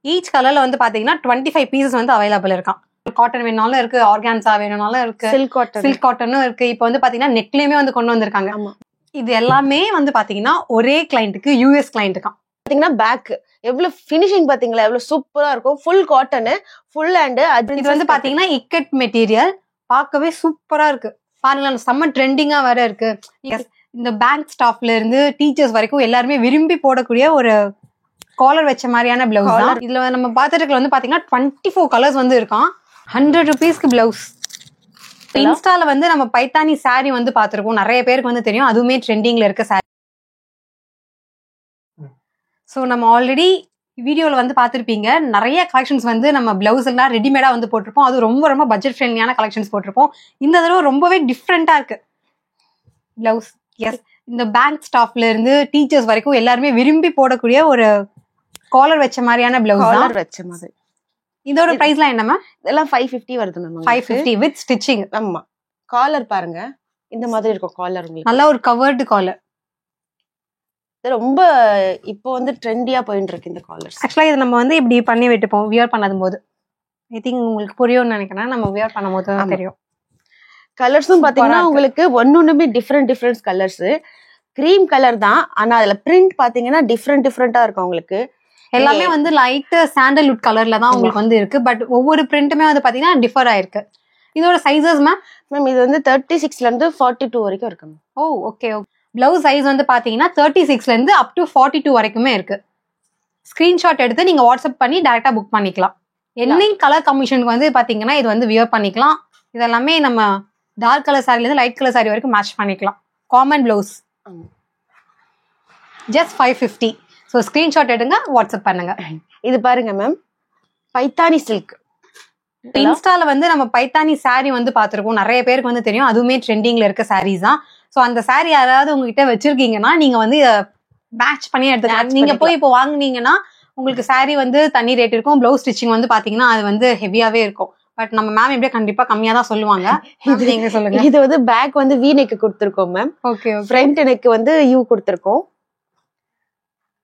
Each கலர்ல வந்து பாத்தீங்கன்னா 25 பீசஸ் வந்து அவைலபிள் இருக்கான். காட்டன் வேணாலும் இருக்கு, ஆர்கான்சா வேணும்னாலும் இருக்கு, சில்க் காட்டனும் இருக்கு. இப்போ வந்து பாத்தீங்கன்னா நெக்லயுமே வந்து கொண்டு வந்திருக்காங்க. இது எல்லாமே வந்து பாத்தீங்கன்னா ஒரே கிளைண்ட்டுக்கு, யூஎஸ் கிளைண்ட்டுக்கு. பாத்தீங்கன்னா பேக் எவ்வளவு ஃபினிஷிங் பாத்தீங்களா, எவ்வளவு சூப்பரா இருக்கும். Full cotton, full hand. இது வந்து பாத்தீங்கன்னா இக்கட் மெட்டீரியல், பார்க்கவே சூப்பரா இருக்கு. பாருங்க, செம்ம ட்ரெண்டிங்கா வேற இருக்கு. இந்த பேங்க் ஸ்டாஃப்ல இருந்து டீச்சர்ஸ் வரைக்கும் எல்லாருமே விரும்பி போடக்கூடிய ஒரு காலர் வச்ச மாதிரியான பிளவுஸ் தான். இதுல நம்ம பாத்துட்டு வந்து பாத்தீங்கன்னா 24 கலர்ஸ் வந்து இருக்கான். 100 rupeesக்கு பிளவுஸ். இன்ஸ்டால வந்து நம்ம பைத்தானி சாரி வந்து பாத்துருக்கோம், நிறைய பேருக்கு வந்து தெரியும், அதுவுமே ட்ரெண்டிங்ல இருக்க சாரி. ஸோ நம்ம ஆல்ரெடி வீடியோல வந்து பாத்திருப்பீங்க, நிறைய கலெக்ஷன்ஸ் வந்து நம்ம பிளவுஸ் எல்லாம் ரெடிமேடா வந்து போட்டிருப்போம். அது ரொம்ப ரொம்ப பட்ஜெட் ஃப்ரெண்ட்லியான கலெக்ஷன்ஸ் போட்டிருப்போம். இந்த தடவை ரொம்பவே டிஃப்ரெண்டா இருக்கு பிளவுஸ். எஸ், இந்த பேங்க் ஸ்டாஃப்ல இருந்து டீச்சர்ஸ் வரைக்கும் எல்லாருமே விரும்பி போடக்கூடிய ஒரு காலர் வச்ச மாதிரியான பிளவுஸ் வச்ச மாதிரி. இதோட பிரைஸ்லாம் என்ன மேம்? இதெல்லாம் 550 வருது மேம். 550 with stitching. ஆமா, காலர் பாருங்க இந்த மாதிரி இருக்கும். காலர் உங்களுக்கு நல்ல ஒரு கவர்டு காலர். ரொம்ப இப்போ வந்து ட்ரெண்டியா போயிட்டு இருக்கு இந்த காலர்ஸ். ஆக்சுவலா இது நம்ம வந்து இப்படி பண்ணி விட்டுப்போம் வியர் பண்ணதும் போது. ஐ திங்க் உங்களுக்கு புரியும்னு நினைக்கிறேன். நம்ம வியர் பண்ணும்போது தான் தெரியும். கலர்ஸும் பாத்தீங்கன்னா உங்களுக்கு ஒன்னொன்னுமே டிஃப்ரெண்ட் கலர்ஸ். கிரீம் கலர் தான், ஆனா அதுல பிரிண்ட் பாத்தீங்கன்னா டிஃப்ரெண்டா இருக்கும் உங்களுக்கு. எல்லாமே வந்து லைட் சாண்டல்வுட் கலர்ல தான் உங்களுக்கு வந்து இருக்கு. பட் ஒவ்வொரு பிரிண்ட்டுமே வந்து பாத்தீங்கன்னா டிஃபர் ஆயிருக்கு. இதோட சைஸஸ் மேம் இது வந்து 36ல இருந்து 42 வரைக்கும் இருக்கு. ஓ ஓகே. பிளவுஸ் சைஸ் வந்து பாத்தீங்கன்னா 36ல இருந்து அப் டு 42 வரைக்குமே இருக்கு. ஸ்கிரீன்ஷாட் எடுத்து நீங்க வாட்ஸ்அப் பண்ணி டைரக்டா புக் பண்ணிக்கலாம். எனி கலர் கமிஷனுக்கு வந்து பாத்தீங்கன்னா இது வந்து வியர் பண்ணிக்கலாம். இதெல்லாமே நம்ம டார்க் கலர் சாரில இருந்து லைட் கலர் சாரி வரைக்கும் மேட்ச் பண்ணிக்கலாம். Common blouse just 550. So screenshot எடுங்க, வாட்ஸ்அப் பண்ணுங்க. இது பாருங்க மேம், பைத்தானி சில்க். இன்ஸ்டால வந்து நம்ம பைத்தானி சாரி வந்து பாத்திருக்கோம், நிறைய பேருக்கு வந்து தெரியும், அதுவுமே ட்ரெண்டிங்ல இருக்க சாரீஸ் தான். ஸோ அந்த சாரி யாராவது உங்ககிட்ட வச்சிருக்கீங்கன்னா நீங்க வந்து மேட்ச் பண்ணி எடுத்துக்கலாம். நீங்க போய் இப்போ வாங்குனீங்கன்னா உங்களுக்கு சாரி வந்து தனி ரேட் இருக்கும். பிளவுஸ் ஸ்டிச்சிங் வந்து பாத்தீங்கன்னா அது வந்து ஹெவியாவே இருக்கும். பட் நம்ம மேம் எப்படியே கண்டிப்பா கம்மியா தான் சொல்லுவாங்க. நீங்க சொல்லுங்க. இது வந்து பேக் வந்து வி நெக் கொடுத்திருக்கோம் மேம். ஓகே. ஃப்ரண்ட் நெக் வந்து யூ கொடுத்திருக்கோம்.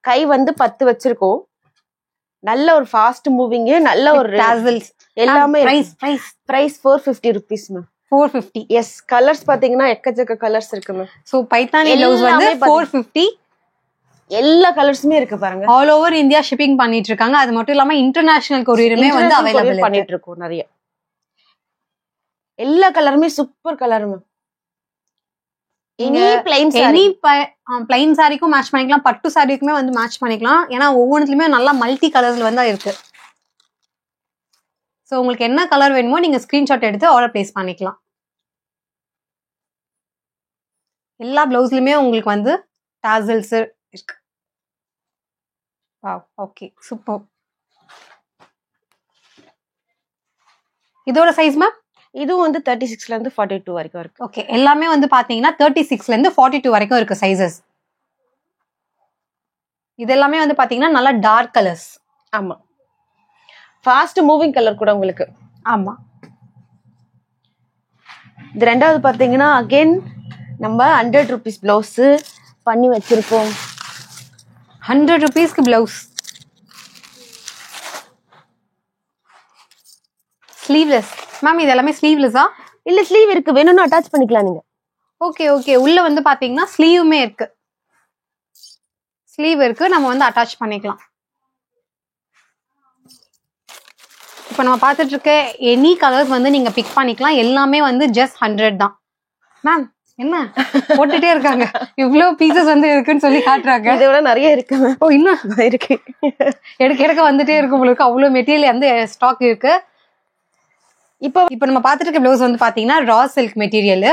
கை வந்து 10 வச்சிருக்கோம். நல்ல ஒரு ஃபாஸ்ட் மூவிங், நல்ல ஒரு டாசல்ஸ் எல்லாமே. Price 450 rupees ma'am. 450. Yes, colours பாத்தீங்கன்னா எக்கச்சக்க கலர்ஸ் இருக்கு மேம். சோ பைத்தானி பிளவுஸ் வந்து 450. எல்லா கலர்ஸுமே இருக்கு பாருங்க. ஆல் ஓவர் இந்தியா ஷிப்பிங் பண்ணிட்டு இருக்காங்க. அது மட்டும் இல்லாம இன்டர்நேஷனல் கொரியருமே வந்து அவைலபிள் பண்ணிட்டு இருக்கோம் நிறைய. எல்லா கலருமே super colour ma'am. Any plain சாரிக்கும் மேட்ச் பண்ணிக்கலாம், பட்டு சாரிக்குமே வந்து மேட்ச் பண்ணிக்கலாம். ஏன்னா ஒவ்வொன்றுலயுமே நல்லா மல்டி கலர்ஸ்ல வந்து இருக்கு. சோ உங்களுக்கு என்ன கலர் வேணுமோ நீங்க ஸ்கிரீன்ஷாட் எடுத்து ஆர்டர் பிளேஸ் பண்ணிக்கலாம். எல்லா பிளவுஸ்லயுமே உங்களுக்கு வந்து டாசல்ஸ் இருக்கு. Wow, okay, super. இதோட சைஸ் மேம்? இதுவும் வந்து 36ல இருந்து 42 வரைக்கும் இருக்கு. ஓகே, எல்லாமே வந்து பாத்தீங்கன்னா 36ல இருந்து 42 வரைக்கும் இருக்கு சைஸஸ். இது எல்லாமே வந்து பாத்தீங்கன்னா நல்லா டார்க் கலர்ஸ். ஆமா, ஃபாஸ்ட் மூவிங் கலர் கூட உங்களுக்கு. ஆமா. இது ரெண்டாவது பாத்தீங்கன்னா அகைன் நம்ம 100 rupees பிளவுஸ் பண்ணி வச்சிருக்கோம். 100 rupeesக்கு பிளவுஸ். Sleeveless ma'am. இது எல்லாமே ஸ்லீவ்லெஸ்ஸா? இல்ல, ஸ்லீவ் இருக்கு, வேணும்னா அட்டாச் பண்ணிக்கலாம் நீங்க. Okay okay. உள்ள வந்து பாத்தீங்கன்னா ஸ்லீவுமே இருக்கு. ஸ்லீவ் இருக்கு, நம்ம வந்து அட்டாச் பண்ணிக்கலாம். இப்ப நம்ம பாத்துட்டு இருக்க எனி கலர்ஸ் வந்து நீங்க பிக் பண்ணிக்கலாம். எல்லாமே வந்து ஜஸ்ட் 100 தான். மேம் என்ன போட்டுட்டே இருக்காங்க, இவ்வளவு பீசஸ் வந்து இருக்குன்னு சொல்லி காட்டுறாங்க. இதை விட நிறைய இருக்கு. ஓ, இன்னும் இருக்கு. எடுக்க வந்துட்டே இருக்கு உங்களுக்கு. அவ்வளவு மெட்டீரியல் வந்து ஸ்டாக் இருக்கு. இப்ப நம்ம பாத்துட்டு இருக்க பிளவுஸ் வந்து பாத்தீங்கன்னா ரா சில்க் மெட்டீரியல்,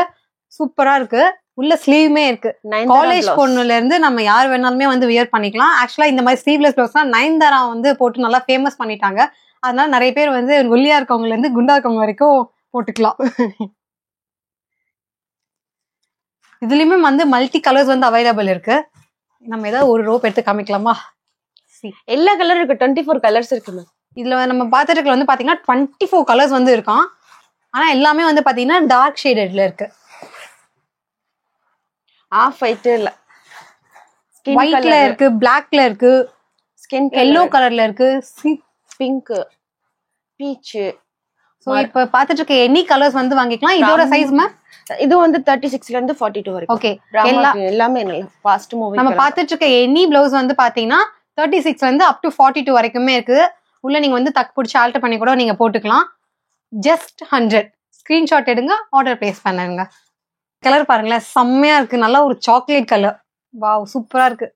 சூப்பரா இருக்கு. உள்ள ஸ்லீவுமே இருக்கு. காலேஜ் பொண்ணுல இருந்து நம்ம யார் வேணாலுமே வந்து வியர் பண்ணிக்கலாம். ஆக்சுவலா இந்த மாதிரி ஸ்லீவ்லெஸ் பிளவுஸ்லாம் நயன்தாரா வந்து போட்டு நல்லா ஃபேமஸ் பண்ணிட்டாங்க. அதனால நிறைய பேர் வந்து ஒல்லியா இருக்கவங்கல இருந்து குண்டா இருக்கவங்க வரைக்கும் போட்டுக்கலாம். இதுலயுமே வந்து மல்டி கலர்ஸ் வந்து அவைலபிள் இருக்கு. நம்ம ஏதாவது ஒரு ரோப் எடுத்து காமிக்கலாமா? எல்லா கலரும் இருக்கு. 24 கலர்ஸ் இருக்கு. இதுல நம்ம பாத்துட்டு வந்து பாத்தீங்கன்னா 24 கலர்ஸ் வந்து இருக்கான். ஆனா எல்லாமே வந்து பாத்தீங்கன்னா டார்க் ஷேடட்ல இருக்கு. ஆஃப் ஒயிட் இல்ல, ஒயிட்ல இருக்கு, பிளாக்ல இருக்கு, ஸ்கின் எல்லோ கலர்ல இருக்கு, பிங்க், பீச். சோ இப்ப பாத்துட்டு இருக்க எனி கலர்ஸ் வந்து வாங்கிக்கலாம். இதோட சைஸ் மேம் இது வந்து 36ல இருந்து 42 வரைக்கும். ஓகே, எல்லாமே நல்ல ஃபாஸ்ட் மூவிங். நம்ம பாத்துட்டு இருக்க எனி பிளவுஸ் வந்து பாத்தீங்கன்னா 36ல இருந்து அப் டு 42 வரைக்குமே இருக்கு. உள்ள நீங்க வந்து டக் பிடிச்சி ஆல்டர் பண்ணி கூட நீங்க போட்டுக்கலாம். ஜஸ்ட் 100. ஸ்கிரீன்ஷாட் எடுங்க, ஆர்டர் பிளேஸ் பண்ணுங்க. கலர் பாருங்களேன், செம்மையா இருக்கு. நல்லா ஒரு சாக்லேட் கலர். வாவ், சூப்பரா இருக்கு.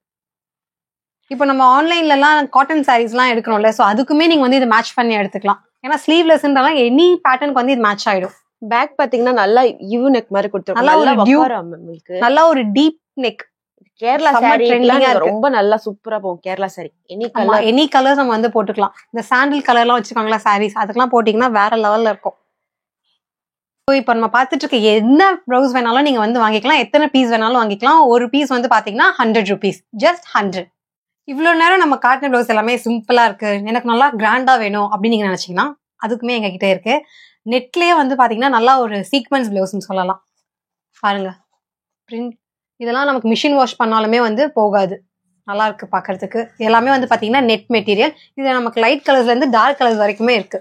இப்போ நம்ம ஆன்லைன்ல எல்லாம் காட்டன் சாரீஸ் எல்லாம் எடுக்கணும்ல, சோ அதுக்குமே நீங்க வந்து இதை மேட்ச் பண்ணி எடுத்துக்கலாம். ஏன்னா ஸ்லீவ்லெஸ்ன்றலாம் எனி பேட்டர்னுக்கு வந்து இது மேட்ச் ஆயிடும். பேக் பாத்தீங்கன்னா நல்லா யூ நெக் மாதிரி கொடுத்துருக்கோம். நல்லா ஒரு டீப் நெக். கேரளா சாரி ரொம்ப நல்லா சூப்பரா போகும். கேரளா சாரி எனி கலர்ஸ் நம்ம வந்து போட்டுக்கலாம். இந்த சாண்டில் கலர் எல்லாம் வச்சுக்காங்களா சாரீஸ், அதுக்கெல்லாம் போட்டீங்கன்னா வேற லெவல்ல இருக்கும். இப்ப நம்ம பாத்துட்டு இருக்க என்ன ப்ளவுஸ் வேணாலும் நீங்க வந்து வாங்கிக்கலாம். எத்தனை பீஸ் வேணாலும் வாங்கிக்கலாம். ஒரு பீஸ் வந்து பாத்தீங்கன்னா 100 rupees. ஜஸ்ட் 100. இவ்வளவு நேரம் நம்ம காட்டன் ப்ளவுஸ் எல்லாமே சிம்பிளா இருக்கு, எனக்கு நல்லா கிராண்டா வேணும் அப்படின்னு நீங்க நினைச்சீங்கன்னா அதுக்குமே எங்க கிட்ட இருக்கு. நெட்லயே வந்து பாத்தீங்கன்னா நல்லா ஒரு சீக்வன்ஸ் பிளவுஸ்ன்னு சொல்லலாம். பாருங்க பிரிண்ட், இதெல்லாம் நமக்கு மிஷின் வாஷ் பண்ணாலுமே வந்து போகாது. நல்லா இருக்கு பாக்குறதுக்கு. எல்லாமே வந்து பாத்தீங்கன்னா நெட் மெட்டீரியல். இது நமக்கு லைட் கலர்ஸ்ல இருந்து டார்க் கலர்ஸ் வரைக்குமே இருக்கு.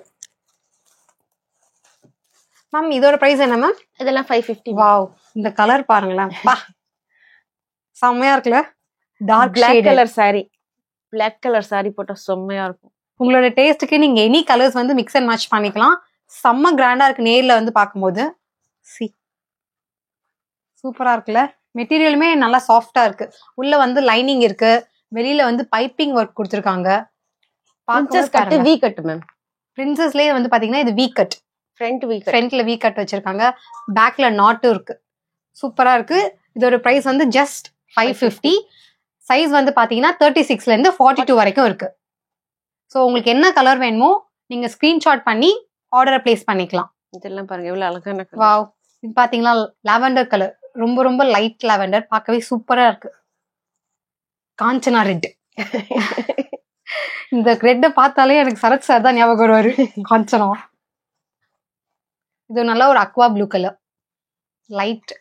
மேம் இதோட பிரைஸ் என்ன மேம்? இதெல்லாம் 550. வாவ், இந்த கலர் பாருங்களேன், செம்மையா இருக்குல்ல. Dark black colour sari, black colour sari போட்டா செம்மையா இருக்கும். உங்களோட டேஸ்ட்டுக்கு நீங்க எனி கலர்ஸ் வந்து மிக்ஸ் அண்ட் மேட்ச் பண்ணிக்கலாம். செம்ம கிராண்டா இருக்கு நேர்ல வந்து பார்க்கும்போது. சூப்பரா இருக்குல்ல. மெட்டீரியலுமே நல்லா சாஃப்டா இருக்கு. உள்ள வந்து லைனிங் இருக்கு, வெளியில வந்து பைப்பிங் ஒர்க் கொடுத்துருக்காங்க. Princess cut, V cut ma'am. பிரின்சஸ்லயே வந்து பாத்தீங்கன்னா இது வி கட். ஃப்ரண்ட்ல வி கட் வச்சிருக்காங்க. பேக்ல நாட்டும் இருக்கு. சூப்பரா இருக்கு. இதோட பிரைஸ் வந்து ஜஸ்ட் 550. சைஸ் வந்து பாத்தீங்கன்னா 36ல இருந்து 42 வரைக்கும் இருக்கு. சோ உங்களுக்கு என்ன கலர் வேணுமோ நீங்க ஸ்கிரீன்ஷாட் பண்ணி ஆர்டரை பிளேஸ் பண்ணிக்கலாம். இதெல்லாம் பாருங்க எவ்வளவு அழகான கலர். வாவ், இது பாத்தீங்கன்னா லாவெண்டர் கலர். ரொம்ப ரொம்ப லைட் லாவெண்டர், பார்க்கவே சூப்பரா இருக்கு. காஞ்சனா ரெட். இந்த ரெட்டை பார்த்தாலே எனக்கு சரத் சார் தான் ஞாபகம் வருவாரு. காஞ்சனா. இது நல்லா ஒரு அக்வா ப்ளூ கலர், லைட்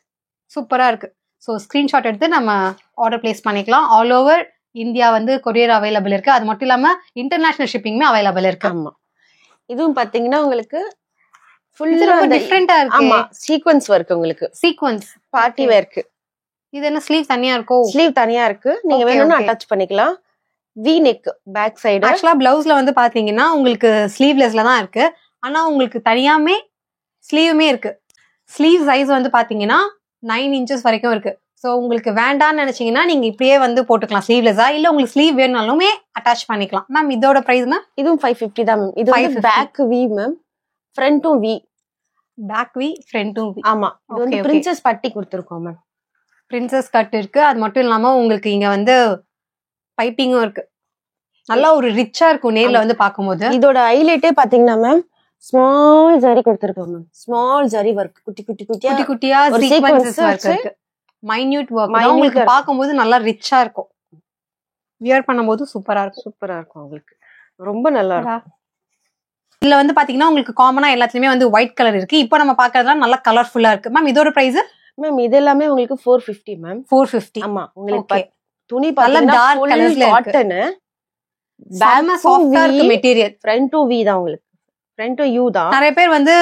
சூப்பரா இருக்கு. ஸோ ஸ்கிரீன்ஷாட் எடுத்து நம்ம ஆர்டர் பிளேஸ் பண்ணிக்கலாம். ஆல் ஓவர் இந்தியா வந்து கொரியர் அவைலபிள் இருக்கு. அது மட்டும் இல்லாம இன்டர்நேஷனல் ஷிப்பிங்குமே அவைலபிள் இருக்கு. ஆமா, இதுவும் பாத்தீங்கன்னா உங்களுக்கு ஃபுல்லா டிஃபரெண்டா இருக்கு. ஆமா, சீக்வென்ஸ் வர்க். உங்களுக்கு சீக்வென்ஸ் பார்ட்டி வேர்க்கு. இது என்ன ஸ்லீவ் தனியா இருக்கோ? ஸ்லீவ் தனியா இருக்கு, நீங்க வேணும்னா அட்டாச் பண்ணிக்கலாம். V neck back side. ஆக்சுவலா பிளவுஸ்ல வந்து பாத்தீங்கன்னா உங்களுக்கு ஸ்லீவ்லெஸ்ல தான் இருக்கு. ஆனா உங்களுக்கு தனியாமே ஸ்லீவுமே இருக்கு. ஸ்லீவ் சைஸ் வந்து பாத்தீங்கன்னா 9 inches வரைக்கும் இருக்கு. ஸோ உங்களுக்கு வேண்டாம்னு நினைச்சீங்கன்னா நீங்க இப்படியே வந்து போட்டுக்கலாம் ஸ்லீவ்லெஸ்ஸா. இல்ல உங்களுக்கு ஸ்லீவ் வேணும்னாலுமே அட்டாச் பண்ணிக்கலாம். மேம் இதோட பிரைஸ் மேம்? இதுவும் 550 தான் மேம். இது வந்து பேக் வி மேம், ஃப்ரண்ட்டும் வி. பேக் வி, ஃப்ரண்ட்டும் வி. ஆமா, இது வந்து பிரின்சஸ் பட்டி கொடுத்துருக்கோம் மேம். பிரின்சஸ் கட் இருக்கு. அது மட்டும் இல்லாம உங்களுக்கு இங்க வந்து பைப்பிங்கும் இருக்கு. நல்லா ஒரு ரிச்சா இருக்கும் நேர்ல வந்து பாக்கும்போது. இதோட ஹைலைட்டே பாத்தீங்கன்னா மேம் ஸ்மால் ஜரி கொடுத்துருக்கோம் மேம். ஸ்மால் ஜரி வர்க், குட்டி குட்டி குட்டியா சீக்வென்சஸ் வர்க் இருக்கு. Minute work. உங்களுக்கு பாக்கும்போது நல்லா ரிச்சா இருக்கும். வியர் பண்ணும்போது சூப்பரா இருக்கும் உங்களுக்கு. ரொம்ப நல்லா இருக்கும். இதுல வந்து பாத்தீங்கன்னா உங்களுக்கு காமனா எல்லாத்துலயுமே வந்து ஒயிட் கலர் இருக்கு. இப்போ நம்ம பாக்குறதுலாம் நல்லா கலர்ஃபுல்லா இருக்கு. மேம் இதோட பிரைஸ்? மேம் இது எல்லாமே உங்களுக்கு 450 மேம். 450. ஆமா, உங்களுக்கு துணி பாத்தீங்கன்னா டார்க் கலர்ஸ்ல காட்டன். பேக் சாஃப்ட்டா இருக்கு மெட்டீரியல். ஃப்ரண்ட் வி தான் உங்களுக்கு. ஃப்ரண்ட் யூ தான். நிறைய பேர் வந்து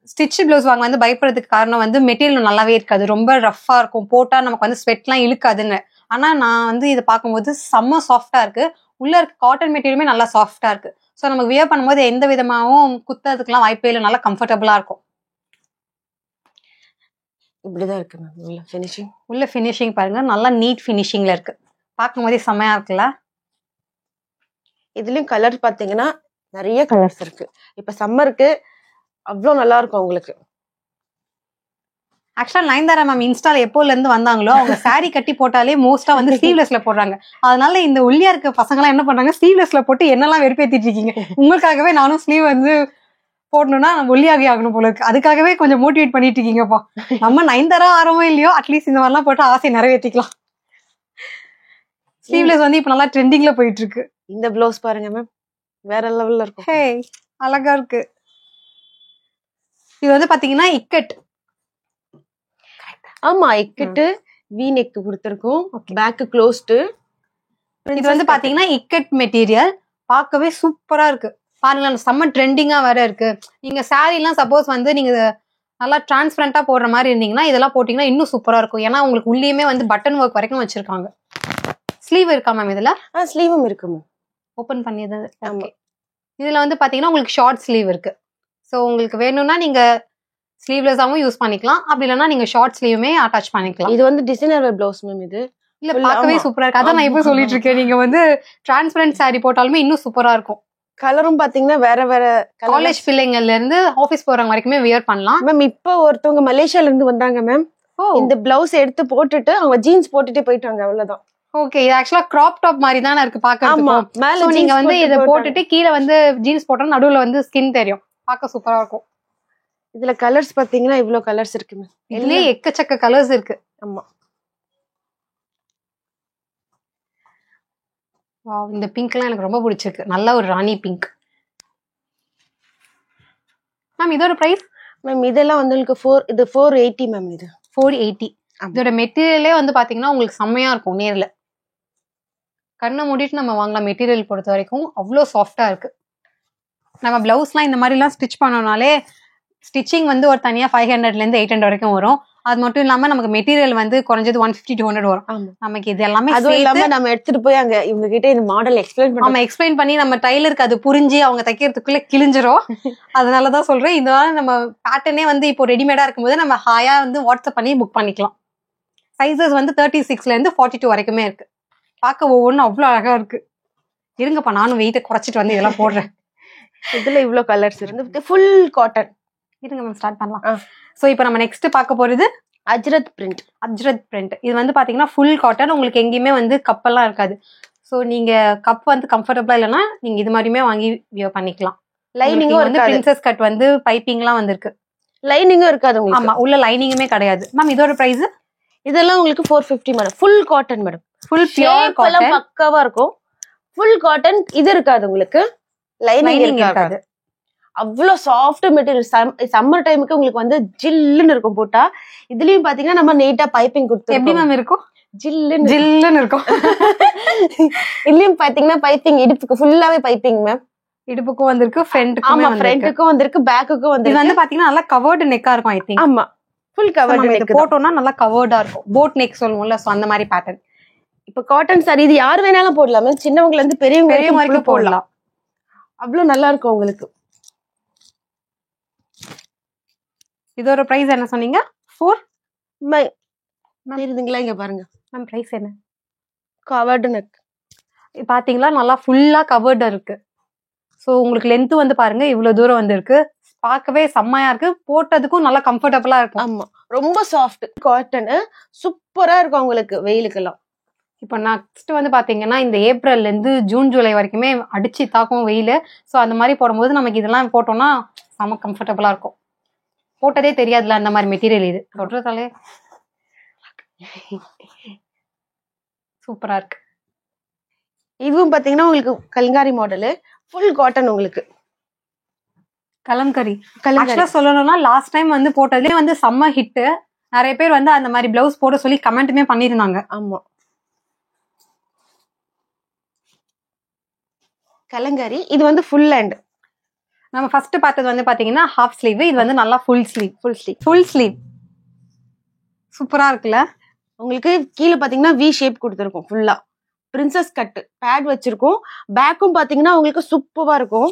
ஸ்டிச் பிளவுஸ் வாங்க வந்து பயப்படுறதுக்கு காரணம் வந்து மெட்டீரியல் நல்லாவே இருக்காது, ரொம்ப ரஃபா இருக்கும், போட்டா நமக்கு வந்து ஸ்வெட்லாம் இழுக்காதுன்னு. ஆனா நான் வந்து இதை பார்க்கும்போது செம்ம சாஃப்டா இருக்கு. உள்ள இருக்க காட்டன் மெட்டீரியலுமே நல்லா சாஃப்டா இருக்கு. ஸோ நமக்கு வியர் பண்ணும்போது எந்த விதமாகவும் குத்துறதுக்குலாம் வாய்ப்பே இல்லை, நல்லா கம்ஃபர்டபுளா இருக்கும். இப்படிதான் இருக்கு மேம் உள்ள ஃபினிஷிங். உள்ள ஃபினிஷிங் பாருங்க, நல்லா நீட் ஃபினிஷிங்ல இருக்கு. பார்க்கும்போதே செம்மையா இருக்குல்ல. இதுலயும் கலர் பாத்தீங்கன்னா நிறைய கலர்ஸ் இருக்கு. இப்ப சம்மருக்கு அவ்வளோ நல்லா இருக்கும் உங்களுக்கு. ஆக்சுவலா நயன்தாரா மேம் இன்ஸ்டால எப்போல இருந்து வந்தாங்களோ அவங்க சாரி கட்டி போட்டாலே மோஸ்டா வந்து ஸ்லீவ்லெஸ்ல போடுறாங்க. அதனால இந்த ஒல்லியா இருக்க பசங்க எல்லாம் என்ன பண்றாங்க, ஸ்லீவ்லெஸ்ல போட்டு என்னெல்லாம் வெறுப்பேத்திட்டு இருக்கீங்க. உங்களுக்காகவே நானும் ஸ்லீவ் வந்து போடணும்னா ஒல்லியாகி ஆகணும் போல இருக்கு. அதுக்காகவே கொஞ்சம் மோட்டிவேட் பண்ணிட்டு இருக்கீங்கப்பா. நம்ம நயன்தாரா ஆரம்பம் இல்லையோ அட்லீஸ்ட் இந்த மாதிரிலாம் போட்டு ஆசையை நிறைவேற்றிக்கலாம். ஸ்லீவ்லெஸ் வந்து இப்ப நல்லா ட்ரெண்டிங்ல போயிட்டு இருக்கு. இந்த பிளவுஸ் பாருங்க மேம், வேற லெவல்ல இருக்கும். ஹே அழகா இருக்கு. இது வந்து பாத்தீங்கன்னா இக்கட். ஆமா, இக்கட்டு வி நெக் கொடுத்திருக்கோம், பேக் க்ளோஸ்டு. இது வந்து பாத்தீங்கன்னா இக்கட் மெட்டீரியல், பார்க்கவே சூப்பரா இருக்கு. பாருங்களேன் செம்ம ட்ரெண்டிங்கா வேற இருக்கு. நீங்க சாரீ எல்லாம் சப்போஸ் வந்து நீங்க நல்லா டிரான்ஸ்பரண்டா போடுற மாதிரி இருந்தீங்கன்னா இதெல்லாம் போட்டீங்கன்னா இன்னும் சூப்பரா இருக்கும். ஏன்னா உங்களுக்கு உள்ளேயுமே வந்து பட்டன் ஒர்க் வரைக்கும் வச்சிருக்காங்க. ஸ்லீவ் இருக்கா மேம் இதுல? ஸ்லீவும் இருக்கு மேம். ஓபன் பண்ணியது. ஓகே. இதுல வந்து பாத்தீங்கன்னா உங்களுக்கு ஷார்ட் ஸ்லீவ் இருக்கு. சோ உங்களுக்கு வேணும்னா நீங்க ஸ்லீவ்லெஸ்ஸாவும் யூஸ் பண்ணிக்கலாம். அப்படி இல்லைன்னா நீங்க ஷார்ட் ஸ்லீவுமே அட்டாச் பண்ணிக்கலாம். இது வந்து டிசைனர் பிளவுஸ் மேம். இது இல்ல பார்க்கவே சூப்பரா இருக்கு. அதான் நான் இப்ப சொல்லிட்டு இருக்கேன். நீங்க வந்து டிரான்ஸ்பரண்ட் சாரி போட்டாலுமே இன்னும் சூப்பரா இருக்கும். கலரும் பாத்தீங்கன்னா வேற வேற காலேஜ் பிள்ளைங்கள்ல இருந்து ஆபீஸ் போறவங்க வரைக்குமே வியர் பண்ணலாம் மேம். இப்ப ஒருத்தவங்க மலேசியால இருந்து வந்தாங்க மேம். இந்த பிளவுஸ் எடுத்து போட்டுட்டு அவங்க ஜீன்ஸ் போட்டுட்டே போயிட்டாங்க. அவ்வளவுதான். ஓகே. இது ஆக்சுவலா கிராப் டாப் மாதிரி தான் இருக்கு பாக்கிறதுக்கு. சோ நீங்க வந்து இத போட்டுட்டு கீழ வந்து ஜீன்ஸ் போட்டா நடுவுல வந்து ஸ்கின் தெரியும். பார்க்க சூப்பரா இருக்கும். இதுல கலர்ஸ் பாத்தீங்கன்னா இவ்ளோ கலர்ஸ் இருக்கு மேம். இதுலயே எக்கச்சக்க கலர்ஸ் இருக்கு. ஆமா. வாவ், இந்த பிங்க்லாம் எனக்கு ரொம்ப பிடிச்சிருக்கு. நல்ல ஒரு ராணி பிங்க். மேம் இதோட பிரைஸ்? மேம் இதெல்லாம் வந்து உங்களுக்கு இது 480 மேம். இது 480. இதோட மெட்டீரியலே வந்து பாத்தீங்கன்னா உங்களுக்கு செம்மையா இருக்கும். நேர்ல கண்ணை மூடிட்டு நம்ம வாங்கலாம். மெட்டீரியல் பொறுத்த வரைக்கும் அவ்வளோ சாஃப்டா இருக்கு. நம்ம பிளவுஸ்லாம் இந்த மாதிரி எல்லாம் ஸ்டிச் பண்ணோம்னாலே ஸ்டிச்சிங் வந்து ஒரு தனியா 500ல இருந்து 800 வரைக்கும் வரும். அது மட்டும் இல்லாம நமக்கு மெட்டீரியல் வந்து குறைஞ்சது 150-200 வரும். நமக்கு இது எல்லாமே அதுவும் இல்லாம நம்ம எடுத்துட்டு போய் அங்க இவங்க கிட்ட இந்த மாடல் எக்ஸ்பிளைன் பண்ணி நம்ம டைலருக்கு அது புரிஞ்சு அவங்க தைக்கிறதுக்குள்ள கிழிஞ்சிரும். அதனாலதான் சொல்றேன். இதனால நம்ம பேட்டர்னே வந்து இப்போ ரெடிமேடா இருக்கும்போது நம்ம ஹாயா வந்து வாட்ஸ்அப் பண்ணி புக் பண்ணிக்கலாம். சைசஸ் வந்து 36ல இருந்து 42 வரைக்குமே இருக்கு. பார்க்க ஒவ்வொன்றும் அவ்வளவு அழகா இருக்கு. இருங்கப்பா நானும் வெயிட்ட குறைச்சிட்டு வந்து இதெல்லாம் போடுறேன். இதுல இவ்வளவு கலர்ஸ் இருந்து ஃபுல் காட்டன். இருங்க மேம் ஸ்டார்ட் பண்ணலாம். சோ இப்போ நம்ம நெக்ஸ்ட் பார்க்க போறது அஜ்ரத் பிரிண்ட். அஜ்ரத் பிரிண்ட். இது வந்து பாத்தீங்கன்னா ஃபுல் காட்டன். உங்களுக்கு எங்கேயுமே வந்து கப்பெல்லாம் இருக்காது. சோ நீங்க கப் வந்து கம்ஃபர்டபிளா இல்லைன்னா நீங்க இது மாதிரியுமே வாங்கி வியர் பண்ணிக்கலாம். லைனிங்கும் வந்து பிரின்சஸ் கட் வந்து பைப்பிங்லாம் வந்திருக்கு. லைனிங்கும் இருக்காது உங்களுக்கு. ஆமா, உள்ள லைனிங்குமே கிடையாது. மேம் இதோட பிரைஸ்? இதெல்லாம் உங்களுக்கு 450 madam. Full cotton madam. Full pure cotton. பக்காவா இருக்கும். Full cotton. இது இருக்காது உங்களுக்கு. லைனிங் இருக்காது. அவ்வளோ சாஃப்ட் மெட்டீரியல். சம்மர் டைமுக்கு உங்களுக்கு வந்து ஜில்லுன்னு இருக்கும் போட்டா. இதுலயும் பாத்தீங்கன்னா நம்ம நீட்டா பைப்பிங் கொடுத்து. எப்படி மேம் இருக்கும்? ஜில்லுன்னு இருக்கும். இதுலயும் பாத்தீங்கன்னா பைப்பிங் இடுப்புக்கு ஃபுல்லாவே பைப்பிங் மேம். இடுப்புக்கும் வந்திருக்கு, ஃப்ரண்ட்டுக்கும் வந்திருக்கு, பேக்குக்கும் வந்திருக்கு. இது வந்து பாத்தீங்கன்னா நல்லா கவர்டு நெக்கா இருக்கும். I think. ஆமா, ஃபுல் கவர்டு நெக் போட்டோம்னா நல்லா கவர்டா இருக்கும். போட் நெக் சொல்லுவோம்ல, சோ அந்த மாதிரி பேட்டர்ன். இப்ப காட்டன் சாரி இது யார் வேணாலும் போடலாம். சின்னவங்கல இருந்து பெரியவங்க வரைக்கும் போடலாம். அவ்வளவு நல்லா இருக்கும் உங்களுக்கு. இதோட பிரைஸ் என்ன சொன்னீங்க? 4 தெரியுதுங்களா? இங்க பாருங்க மேம் பிரைஸ் என்ன? கவர்டு நெக் பாத்தீங்களா, நல்லா ஃபுல்லா கவர்டா இருக்கு. சோ உங்களுக்கு லென்த் வந்து பாருங்க இவ்வளவு தூரம் வந்து இருக்கு. பார்க்கவே செம்மையா இருக்கு. போட்டதுக்கும் நல்லா கம்ஃபர்டபுளா இருக்கும். ஆமா, ரொம்ப சாஃப்ட் காட்டன். சூப்பரா இருக்கும் உங்களுக்கு வெயிலுக்கெல்லாம். இப்போ நெக்ஸ்ட் வந்து பாத்தீங்கன்னா இந்த ஏப்ரல்ல இருந்து ஜூன் ஜூலை வரைக்குமே அடிச்சு தாக்கும் வெயில். சோ அந்த மாதிரி போடும்போது நமக்கு இதெல்லாம் போட்டோம்னா செம்ம கம்ஃபர்டபுளா இருக்கும். போட்டதே தெரியாதுல அந்த மாதிரி மெட்டீரியல். இது சொல்றதாலே சூப்பரா இருக்கு. இதுவும் பாத்தீங்கன்னா உங்களுக்கு கலங்காரி மாடல். ஃபுல் காட்டன் உங்களுக்கு. கலம்கரி ஆக்சுவலா சொல்லணும்னா லாஸ்ட் டைம் வந்து போட்டதுலேயே வந்து செம்ம ஹிட். நிறைய பேர் வந்து அந்த மாதிரி பிளவுஸ் போட சொல்லி கமெண்ட்டுமே பண்ணிருந்தாங்க. ஆமா, கலங்காரி. இது வந்து ஃபுல் ஹேண்ட். நம்ம ஃபர்ஸ்ட் பார்த்தது வந்து பாத்தீங்கன்னா ஹாஃப் ஸ்லீவ். இது வந்து நல்லா ஃபுல் ஸ்லீவ். சூப்பரா இருக்குல்ல? உங்களுக்கு கீழே பாத்தீங்கன்னா வி ஷேப் கொடுத்துருக்கும். ஃபுல்லா பிரின்சஸ் கட் பேட் வச்சிருக்கோம். பேக்கும் பாத்தீங்கன்னா உங்களுக்கு சூப்பரா இருக்கும்.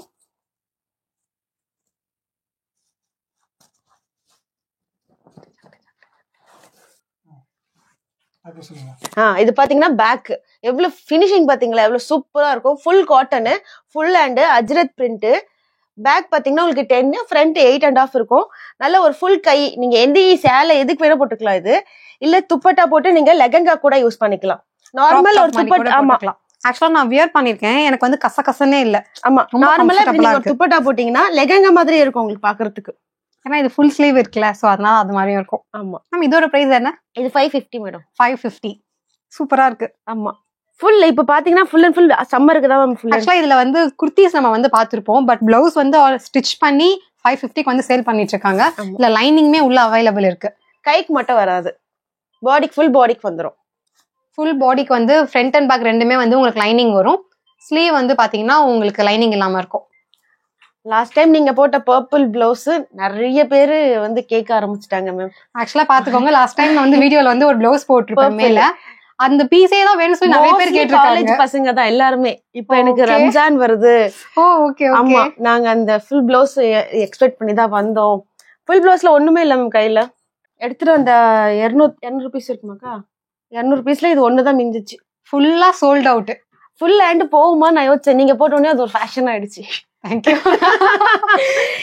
இது பாத்தீங்கன்னா பேக் எவ்வளவு பினிஷிங் பாத்தீங்களா? எவ்வளவு சூப்பரா இருக்கும். Full cotton, full hand, ajrakh print. Back பாத்தீங்கன்னா உங்களுக்கு 10, ஃப்ரண்ட் 8.5 இருக்கும். நல்ல ஒரு ஃபுல் கை. நீங்க எந்த சேலை எதுக்கு வேணா போட்டுக்கலாம். இது இல்ல துப்பட்டா போட்டு நீங்க லெகங்கா கூட யூஸ் பண்ணிக்கலாம். நார்மல் ஒரு துப்பட்டா. ஆமா, ஆக்சுவலா நான் வியர் பண்ணிருக்கேன். எனக்கு வந்து கசகசனே இல்ல. ஆமா, நார்மலா நீங்க ஒரு துப்பட்டா போட்டீங்கன்னா லெகங்கா மாதிரி இருக்கும் உங்களுக்கு பாக்குறதுக்கு. ஏன்னா இது ஃபுல் ஸ்லீவ் இருக்குல்ல, சோ அதனால அது மாதிரியும் இருக்கும். ஆமா மேம் இதோட பிரைஸ் என்ன? இது 550 மேடம். 550. சூப்பரா இருக்கு. ஆமா, ஃபுல். இப்ப பாத்தீங்கன்னா ஃபுல் அண்ட் ஃபுல் சம்மருக்கு தான் மேம். ஃபுல் ஆக்சுவலா இதுல வந்து குர்த்திஸ் நம்ம வந்து பாத்துருப்போம். பட் பிளவுஸ் வந்து ஸ்டிச் பண்ணி 550க்கு வந்து சேல் பண்ணிட்டு இருக்காங்க. இல்ல லைனிங்மே உள்ள அவைலபிள் இருக்கு. கைக்கு மட்டும் வராது, பாடிக்கு ஃபுல் பாடிக்கு வந்துரும். ஃபுல் பாடிக்கு வந்து ஃப்ரண்ட் அண்ட் பேக் ரெண்டுமே வந்து உங்களுக்கு லைனிங் வரும். ஸ்லீவ் வந்து பாத்தீங்கன்னா உங்களுக்கு லைனிங் இல்லாம இருக்கும். லாஸ்ட் டைம் நீங்க போட்ட பர்பிள் பிளவுஸ் நிறைய பேரு வந்து கேட்க ஆரம்பிச்சிட்டாங்க மேம். ஆக்சுவலா பாத்துக்கோங்க, லாஸ்ட் டைம் நான் வந்து வீடியோல வந்து ஒரு பிளவுஸ் போட்டிருப்பேன் மேல, அந்த பீஸே தான் வேணும் சொல்லி நிறைய பேர் கேட்டிருக்காங்க. காலேஜ் பசங்க தான் எல்லாருமே. இப்போ எனக்கு ரம்ஜான் வருது. ஓகே ஆமா, நாங்க அந்த ஃபுல் பிளவுஸ் எக்ஸ்பெக்ட் பண்ணி தான் வந்தோம். ஃபுல் பிளவுஸ்ல ஒண்ணுமே இல்ல மேம். கையில எடுத்துட்டு அந்த 200 பீஸ் இருக்குமாக்கா, 200 பீஸ்ல இது ஒண்ணுதான் மிஞ்சிச்சு. ஃபுல்லா சோல்ட் அவுட். ஃபுல் ஹேண்ட் போகுமா நான் யோசிச்சேன். நீங்க போட்ட உடனே அது ஒரு ஃபேஷன் ஆயிடுச்சு. தேங்க்யூ.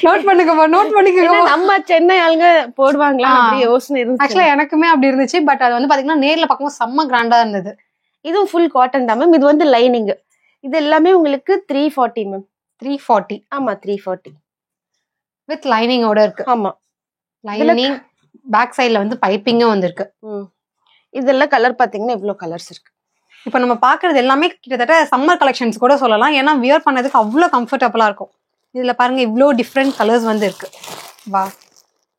நோட் பண்ணிக்கோமா, நோட் பண்ணிக்கோங்க. நம்ம சென்னை ஆளுங்க போடுவாங்களா அப்படி யோசனை இருந்துச்சு. ஆக்சுவலா எனக்குமே அப்படி இருந்துச்சு. பட் அது வந்து பாத்தீங்கன்னா நேர்ல பார்க்கும்போது செம்ம கிராண்டா இருந்தது. இதுவும் ஃபுல் காட்டன் தான் மேம். இது வந்து லைனிங். இது எல்லாமே உங்களுக்கு 340 மேம். 340. ஆமா 340 வித் லைனிங்கோட இருக்கு. ஆமா, லைனிங் பேக் சைடுல வந்து பைப்பிங்கும் வந்திருக்கு. இதெல்லாம் கலர் பாத்தீங்கன்னா இவ்வளவு கலர்ஸ் இருக்கு. இப்ப நம்ம பாக்குறது எல்லாமே கிட்டத்தட்ட சம்மர் கலெக்ஷன்ஸ் கூட சொல்லலாம். ஏன்னா வியர் பண்ணதுக்கு அவ்வளவு கம்ஃபர்டபுளா இருக்கும். இதுல பாருங்க இவ்வளோ டிஃப்ரெண்ட் கலர்ஸ் வந்து இருக்கு. வா,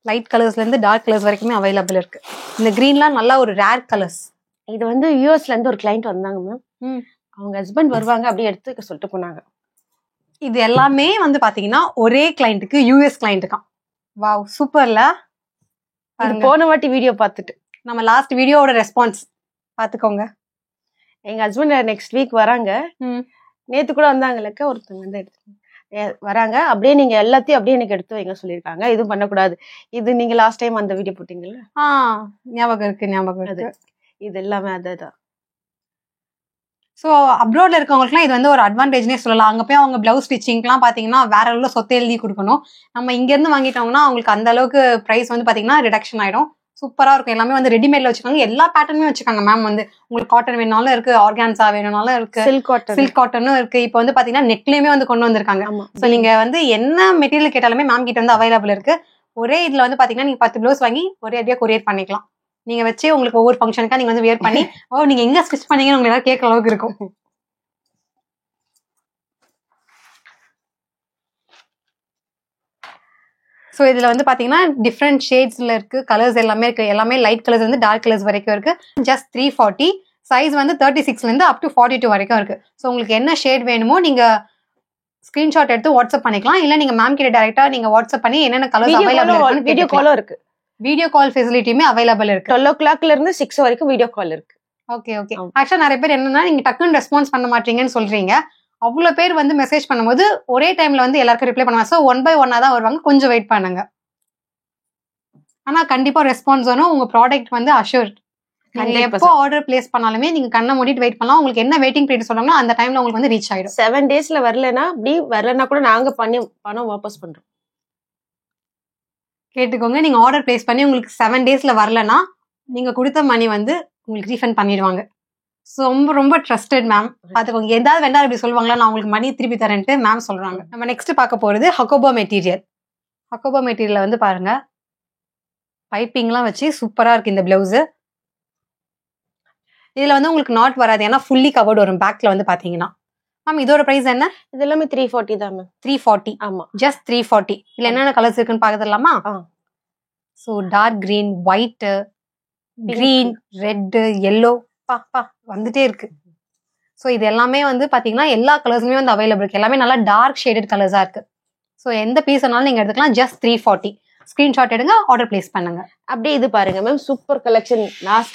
லைட் கலர்ஸ்ல இருந்து டார்க் கலர்ஸ் வரைக்குமே அவைலபிள் இருக்கு. இந்த கிரீன்லாம் நல்லா ஒரு ரேர் கலர்ஸ். இது வந்து யூஎஸ்ல இருந்து ஒரு கிளைண்ட் வந்தாங்க மேம். அவங்க ஹஸ்பண்ட் வருவாங்க, அப்படியே எடுத்து சொல்லிட்டு போனாங்க. இது எல்லாமே வந்து பாத்தீங்கன்னா ஒரே கிளைண்ட்டுக்கு, யூஎஸ் கிளைண்ட்டுக்காம். வாவ், சூப்பர்ல. போன வாட்டி வீடியோ பார்த்துட்டு நம்ம லாஸ்ட் வீடியோவோட ரெஸ்பான்ஸ் பாத்துக்கோங்க. எங்க ஹஸ்பண்ட் நெக்ஸ்ட் வீக் வராங்க. நேத்து கூட வந்தாங்கல்லக்கா, ஒருத்தவங்க வந்து எடுத்து வராங்க. அப்படியே நீங்க எல்லாத்தையும் அப்படியே எனக்கு எடுத்து வைங்க சொல்லியிருக்காங்க. இதுவும் பண்ணக்கூடாது. இது நீங்க லாஸ்ட் டைம் அந்த வீடியோ போட்டீங்கல்ல, ஞாபகம் இருக்கு. இது எல்லாமே அதுதான். ஸோ அப்ராட்ல இருக்கவங்களுக்குலாம் இது வந்து ஒரு அட்வான்டேஜ்னே சொல்லலாம். அங்கே போய் அவங்க பிளவுஸ் ஸ்டிச்சிங்லாம் பார்த்தீங்கன்னா வேற அளவில் சொத்தை எழுதி கொடுக்கணும். நம்ம இங்கேருந்து வாங்கிட்டோம்னா அவங்களுக்கு அந்த அளவுக்கு ப்ரைஸ் வந்து பார்த்தீங்கன்னா ரிடக்ஷன் ஆயிடும். சூப்பராக இருக்கும். எல்லாமே வந்து ரெடிமேட்ல வச்சுக்காங்க. எல்லா பேட்டர்னுமே வச்சுக்காங்க மேம். வந்து உங்களுக்கு காட்டன் வேணும்னாலும் இருக்கு, ஆர்கான்ஸா வேணும்னாலும் இருக்கு, சில்க் காட்டனும் இருக்கு. இப்போ வந்து பாத்தீங்கன்னா நெட்லயுமே வந்து கொண்டு வந்திருக்காங்க. ஸோ நீங்க வந்து என்ன மெட்டீரியல் கேட்டாலுமே மேம் கிட்ட வந்து அவைலபிள் இருக்கு. ஒரே இதுல வந்து பாத்தீங்கன்னா நீங்க 10 பிளவுஸ் வாங்கி ஒரே அடியா கொரியர் பண்ணிக்கலாம். நீங்க வச்சு உங்களுக்கு ஒவ்வொரு ஃபங்க்ஷனுக்கா நீங்க வந்து வியர் பண்ணி நீங்க எங்க ஸ்டிச் பண்ணீங்கன்னு உங்களுக்கு ஏதாவது கேட்கற அளவுக்கு இருக்கும். ஸோ இதுல வந்து பாத்தீங்கன்னா டிஃப்ரெண்ட் ஷேட்ஸ்ல இருக்கு, கலர்ஸ் எல்லாமே இருக்கு. எல்லாமே லைட் கலர்ஸ் வந்து டார்க் கலர்ஸ் வரைக்கும் இருக்கு. ஜஸ்ட் 340. சைஸ் வந்து 36ல இருந்து அப் டு 42 வரைக்கும் இருக்கு. ஸோ உங்களுக்கு என்ன ஷேட் வேணுமோ நீங்க ஸ்கிரீன்ஷாட் எடுத்து வாட்ஸ்அப் பண்ணிக்கலாம். இல்ல நீங்க மேம் கிட்ட டைரக்டா நீங்க வாட்ஸ்அப் பண்ணி என்னென்ன கலர்ஸ் அவைலபிள் இருக்கு, வீடியோ காலும் இருக்கு. வீடியோ கால் ஃபெசிலிட்டியுமே அவைலபிள் இருக்கு. 12 o'clockல இருந்து 6 வரைக்கும் வீடியோ கால் இருக்கு. ஓகே. ஆக்சுவலா நிறைய பேர் என்னன்னா நீங்க டக்குன்னு ரெஸ்பான்ஸ் பண்ண மாட்டீங்கன்னு சொல்றீங்க. அவ்வளவு பேர் வந்து மெசேஜ் பண்ணும்போது ஒரே டைம்ல வந்து எல்லாருக்கும் ரிப்ளை பண்ணுவாங்க. ஸோ 1 by 1 தான் வருவாங்க. கொஞ்சம் வெயிட் பண்ணுங்க. ஆனா கண்டிப்பா ரெஸ்பான்ஸ் வரும். உங்க ப்ராடக்ட் வந்து அஷ்யூர்ட். நீங்க எப்போ ஆர்டர் பிளேஸ் பண்ணாலுமே நீங்க கண்ணை மூடிட்டு வெயிட் பண்ணலாம். உங்களுக்கு என்ன வெயிட்டிங் பீரியட் சொல்றாங்களோ அந்த டைம்ல உங்களுக்கு வந்து ரீச் ஆயிடும். 7 daysல வரலனா அப்படி வரலனா கூட நாங்க பணம் வாபஸ் பண்றோம். கேட்டுக்கோங்க. நீங்க ஆர்டர் பிளேஸ் பண்ணி உங்களுக்கு 7 daysல வரலனா நீங்க கொடுத்த மணி வந்து உங்களுக்கு ரீஃபண்ட் பண்ணிடுவாங்க. ரொம்ப ரொம்ப ட்ரஸ்டட் மேம். பாத்துக்கோங்க. ஏதாவது வேண்டாம் இப்படி சொல்லுவாங்களா, நான் உங்களுக்கு மணி திருப்பி தரேன்ட்டு மேம் சொல்றாங்க. நம்ம நெக்ஸ்ட் பார்க்க போறது ஹக்கோபா மெட்டீரியல். ஹக்கோபா மெட்டீரியல் வந்து பாருங்க பைப்பிங்லாம் வச்சு சூப்பரா இருக்கு இந்த பிளவுஸ். இதுல வந்து உங்களுக்கு நாட் வராது, ஏன்னா ஃபுல்லி கவர்டு வரும் பேக்ல வந்து பாத்தீங்கன்னா. மேம் இதோட பிரைஸ் என்ன? இது எல்லாமே 340 தான் மேம். 340. ஆமா, ஜஸ்ட் 340. இதுல என்னென்ன கலர்ஸ் இருக்குன்னு பாக்கலாமா? So dark green, white, green, red, yellow வந்துட்டே இருக்கு. ஸோ இது எல்லாமே வந்து பாத்தீங்கன்னா எல்லா கலர்ஸுமே வந்து அவைலபிள் இருக்கு. எல்லாமே நல்லா டார்க் ஷேடட் கலர்ஸா இருக்கு. ஸோ எந்த பீஸ் வேணாலும் நீங்க எடுத்துக்கலாம். ஜஸ்ட் 340. ஸ்கிரீன்ஷாட் எடுங்க, ஆர்டர் பிளேஸ் பண்ணுங்க. அப்படியே இது பாருங்க ma'am, super collection. Last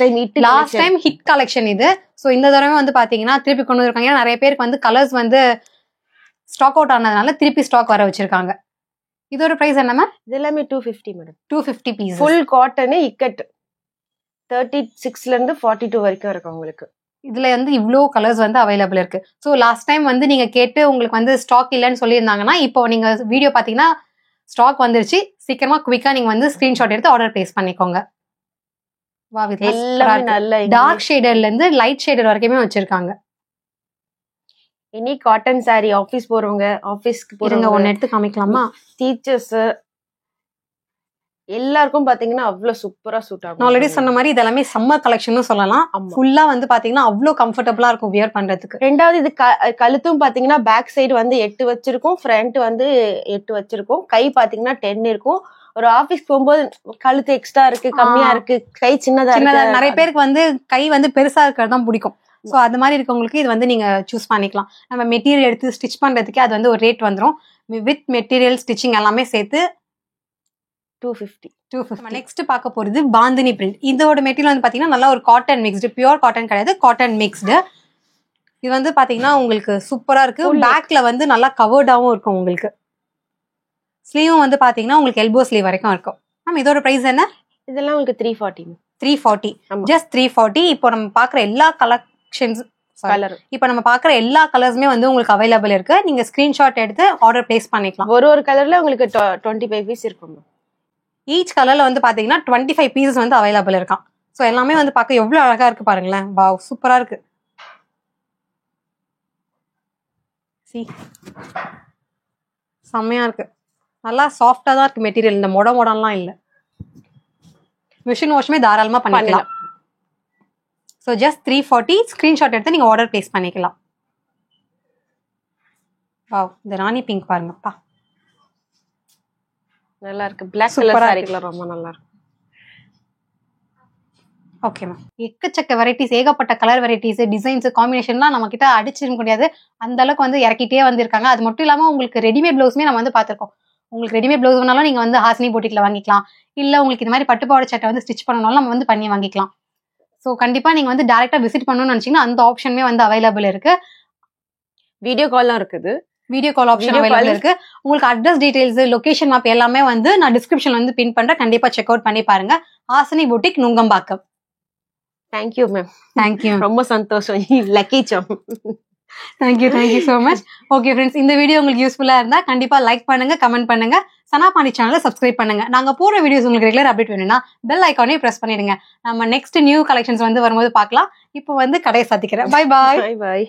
time hit collection இது. ஸோ இந்த தடவை வந்து பாத்தீங்கன்னா திருப்பி கொண்டு வந்திருக்காங்க. ஏன்னா நிறைய பேருக்கு வந்து கலர்ஸ் வந்து ஸ்டாக் அவுட் ஆனதுனால திருப்பி ஸ்டாக் வர வச்சிருக்காங்க. இதோட பிரைஸ் என்ன மேம்? இது எல்லாமே 250 madam. 250 piece. Full cotton ikat 36ல இருந்து 42 வரைக்கும் இருக்கு உங்களுக்கு. இதுல வந்து இவ்ளோ கலர்ஸ் வந்து அவைலபிள் இருக்கு. ஸோ லாஸ்ட் டைம் வந்து நீங்க கேட்டு உங்களுக்கு வந்து ஸ்டாக் இல்லைன்னு சொல்லியிருந்தாங்கன்னா இப்போ நீங்க வீடியோ பாத்தீங்கன்னா ஸ்டாக் வந்துருச்சு. சீக்கிரமா குவிக்கா நீங்க வந்து ஸ்கிரீன்ஷாட் எடுத்து ஆர்டர் பிளேஸ் பண்ணிக்கோங்க. எல்லாமே நல்ல டார்க் ஷேடர்ல இருந்து லைட் ஷேடர் வரைக்குமே வச்சிருக்காங்க. இனி காட்டன் சாரி ஆபீஸ் போறவங்க, ஆபீஸ்க்கு போறவங்க, ஒன்னு எடுத்து காமிக்கலாமா? டீச்சர்ஸ் எல்லாருக்கும் பாத்தீங்கன்னா அவ்வளவு சூப்பரா சூட் ஆகும். நான் ஆல்ரெடி சொன்ன மாதிரி இதெல்லாமே சம்மர் கலெக்ஷன் சொல்லலாம். ஃபுல்லா வந்து பாத்தீங்கன்னா அவ்வளவு கம்ஃபர்டபுளா இருக்கும் வியர் பண்றதுக்கு. ரெண்டாவது இது கழுத்தும் பாத்தீங்கன்னா பேக் சைடு வந்து 8 வச்சிருக்கும், ஃப்ரண்ட் வந்து 8 வச்சிருக்கும், கை பாத்தீங்கன்னா 10 இருக்கும். ஒரு ஆபீஸ் போகும்போது கழுத்து எக்ஸ்ட்ரா இருக்கு, கம்மியா இருக்கு, கை சின்னதா இருக்கு. நிறைய பேருக்கு வந்து கை வந்து பெருசா இருக்கிறது தான் பிடிக்கும். ஸோ அது மாதிரி இருக்கவங்களுக்கு இது வந்து நீங்க சூஸ் பண்ணிக்கலாம். நம்ம மெட்டீரியல் எடுத்து ஸ்டிச் பண்றதுக்கு அது வந்து ஒரு ரேட் வந்துடும். வித் மெட்டீரியல் ஸ்டிச்சிங் எல்லாமே சேர்த்து 250. நெக்ஸ்ட் பார்க்க போறது பாந்தினி பிரிண்ட். இதோட மெட்டீரியல் வந்து பாத்தீங்கன்னா நல்லா ஒரு காட்டன் மிக்ஸ்டு, பியூர் காட்டன் கிடையாது, காட்டன் மிக்ஸ்டு. இது வந்து பாத்தீங்கன்னா உங்களுக்கு சூப்பரா இருக்கு. பேக்ல வந்து நல்லா கவர்டாவும் இருக்கும் உங்களுக்கு. ஸ்லீவும் வந்து பாத்தீங்கன்னா உங்களுக்கு எல்போ ஸ்லீவ் வரைக்கும் இருக்கும். மேம் இதோட பிரைஸ் என்ன? இதெல்லாம் உங்களுக்கு 340. 340, ஜஸ்ட் 340. இப்போ நம்ம பாக்குற எல்லா கலெக்ஷன்ஸ் இப்போ நம்ம பாக்குற எல்லா கலர்ஸுமே வந்து உங்களுக்கு அவைலபிள் இருக்கு. நீங்க ஸ்கிரீன்ஷாட் எடுத்து ஆர்டர் பிளேஸ் பண்ணிக்கலாம். ஒரு கலர்ல உங்களுக்கு 25 பீஸ் இருக்கும். ஈச் கலர்ல வந்து பாத்தீங்கன்னா 25 பீசஸ் வந்து அவைலபிள் இருக்கான். ஸோ எல்லாமே வந்து பார்க்க எவ்வளவு அழகா இருக்கு பாருங்களேன். வாவ், சூப்பரா இருக்கு. செம்மையா இருக்கு. நல்லா சாஃப்டா தான் இருக்கு மெட்டீரியல். இந்த மொடலாம் இல்ல. மிஷின் வாஷ்மே தாராளமா பண்ணிக்கலாம். So just 340. ஸ்கிரீன்ஷாட் எடுத்து நீங்க ஆர்டர் பிளேஸ் பண்ணிக்கலாம். வாவ், இந்த ராணி பிங்க் பாருங்கப்பா, நல்லா இருக்கு. பிளாக் கலர் சாரிக்குள்ள ரொம்ப நல்லா இருக்கு. Okay ma'am. எக்கச்சக்க வெரைட்டிஸ், ஏகப்பட்ட கலர் வெரைட்டிஸ், டிசைன்ஸ், காம்பினேஷன்லாம் நம்ம கிட்ட அடிச்சிருக்க முடியாது. அந்த அளவுக்கு வந்து இறக்கிட்டே வந்திருக்காங்க. அது மட்டும் இல்லாம உங்களுக்கு ரெடிமேட் பிளவுஸ்மே நம்ம வந்து பார்த்திருக்கோம். உங்களுக்கு ரெடிமேட் பிளவுஸ் வேணாலும் நீங்க வந்து ஹாசினி போட்டிக்ல வாங்கிக்கலாம். இல்ல உங்களுக்கு இந்த மாதிரி பட்டுப்பாவாடை சட்டை வந்து ஸ்டிச் பண்ணனாலும் நம்ம வந்து பண்ணி வாங்கிக்கலாம். ஸோ கண்டிப்பா நீங்க வந்து டைரக்டா விசிட் பண்ணணும்னு நினைச்சீங்கன்னா அந்த ஆப்ஷனுமே வந்து அவைலபிள் இருக்கு. வீடியோ கால்லாம் இருக்குது. வீடியோ கால் ஆப்ஷன் அவைலபிள் இருக்கு. உங்களுக்கு அட்ரஸ் டீடைல்ஸ், லொகேஷன் மேப் எல்லாமே வந்து நான் டிஸ்கிரிப்ஷன்ல வந்து பின் பண்றேன். கண்டிப்பா செக் அவுட் பண்ணி பாருங்க. Hasini boutique, Nungambakkam. Thank you ma'am. Thank you, ரொம்ப சந்தோஷம். Lucky charm. Thank you so much. Okay friends, இந்த வீடியோ உங்களுக்கு யூஸ்ஃபுல்லா இருந்தா கண்டிப்பா லைக் பண்ணுங்க, கமெண்ட் பண்ணுங்க, சனா பாண்டி சேனலை சப்ஸ்கிரைப் பண்ணுங்க. நாங்க போற வீடியோஸ் உங்களுக்கு ரெகுலர் அப்டேட் வேணும்னா பெல் ஐக்கானே பிரஸ் பண்ணிடுங்க. நம்ம நெக்ஸ்ட் நியூ கலெக்ஷன்ஸ் வந்து வரும்போது பார்க்கலாம். இப்போ வந்து கடையை சாத்திக்கிறேன். Bye bye. Bye bye.